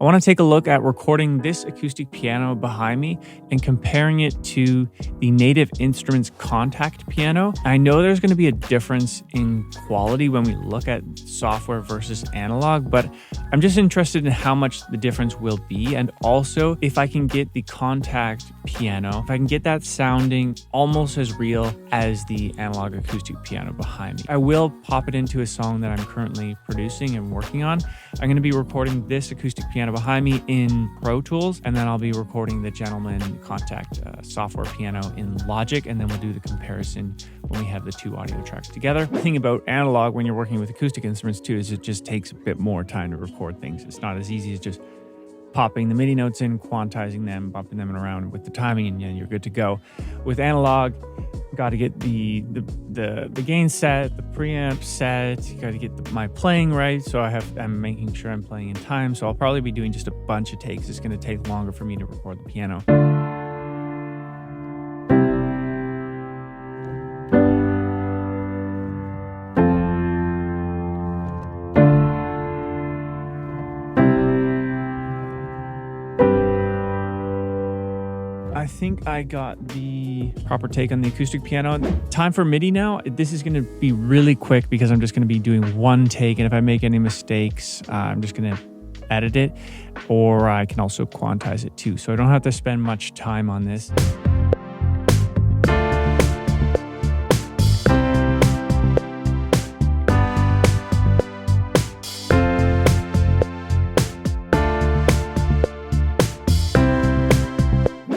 I want to take a look at recording this acoustic piano behind me and comparing it to the Native Instruments Contact piano. I know there's going to be a difference in quality when we look at software versus analog, but I'm just interested in how much the difference will be, and also if I can get the Contact piano, if I can get that sounding almost as real as the analog acoustic piano behind me. I will pop it into a song that I'm currently producing and working on. I'm going to be recording this acoustic piano behind me in Pro Tools, and then I'll be recording the Gentleman Contact software piano in Logic, and then we'll do the comparison when we have the two audio tracks together. The thing about analog when you're working with acoustic instruments too is it just takes a bit more time to record things. It's not as easy as just popping the MIDI notes in, quantizing them, bumping them around with the timing, and then you're good to go. With analog, got to get the gain set, the preamp set, got to get my playing right. So I'm making sure I'm playing in time. So I'll probably be doing just a bunch of takes. It's going to take longer for me to record the piano. I think I got the proper take on the acoustic piano. Time for MIDI now. This is going to be really quick because I'm just going to be doing one take, and if I make any mistakes, I'm just going to edit it, or I can also quantize it too, so I don't have to spend much time on this.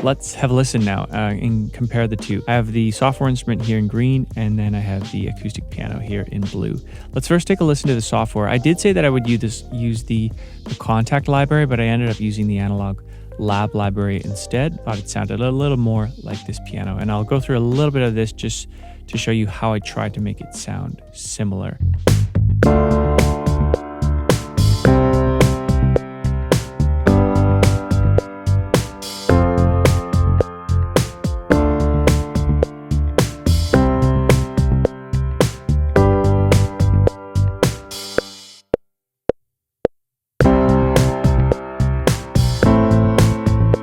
Let's have a listen now and compare the two. I have the software instrument here in green, and then I have the acoustic piano here in blue. Let's first take a listen to the software. I did say that I would use the Contact library, but I ended up using the Analog Lab library instead. Thought it sounded a little more like this piano, and I'll go through a little bit of this just to show you how I tried to make it sound similar.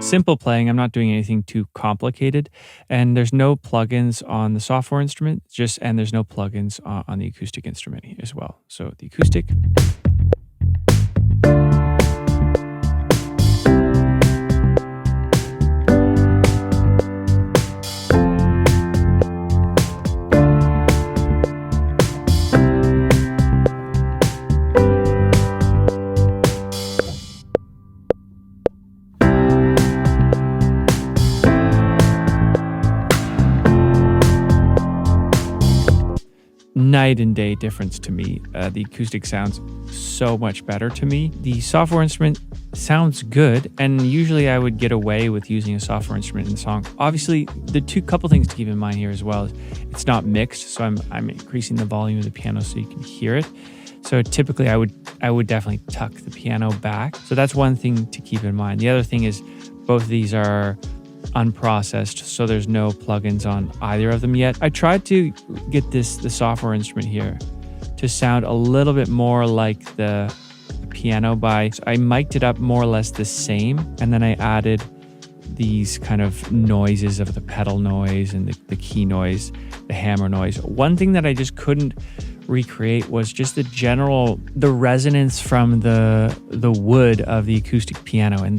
Simple playing, I'm not doing anything too complicated, and there's no plugins on the software instrument, and there's no plugins on the acoustic instrument as well. So the acoustic. Night and day difference to me. The acoustic sounds so much better to me. The software instrument sounds good, and usually I would get away with using a software instrument in the song. Obviously, the couple things to keep in mind here as well is it's not mixed, so I'm increasing the volume of the piano so you can hear it. So typically I would definitely tuck the piano back. So that's one thing to keep in mind. The other thing is both of these are unprocessed, so there's no plugins on either of them yet. I tried to get the software instrument here to sound a little bit more like the piano I mic'd it up more or less the same, and then I added these kind of noises of the pedal noise and the key noise, the hammer noise. One thing that I just couldn't recreate was just the resonance from the wood of the acoustic piano, and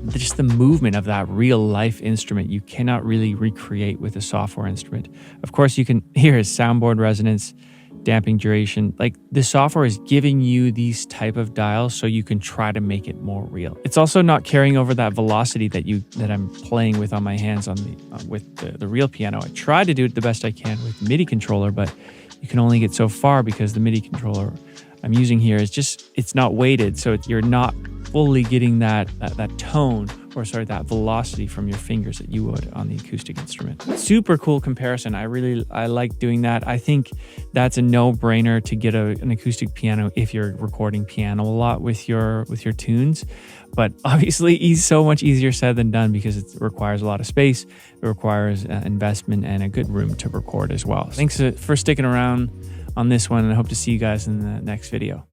just the movement of that real life instrument you cannot really recreate with a software instrument. Of course, you can hear his soundboard resonance, damping duration. Like, the software is giving you these type of dials so you can try to make it more real. It's also not carrying over that velocity that I'm playing with on my hands with the real piano. I try to do it the best I can with the MIDI controller, but you can only get so far because the MIDI controller I'm using here it's not weighted, so you're not fully getting that tone, or sorry, that velocity from your fingers that you would on the acoustic instrument. Super cool comparison. I like doing that. I think that's a no-brainer to get an acoustic piano if you're recording piano a lot with your tunes. But obviously, it's so much easier said than done because it requires a lot of space. It requires investment and a good room to record as well. Thanks for sticking around on this one, and I hope to see you guys in the next video.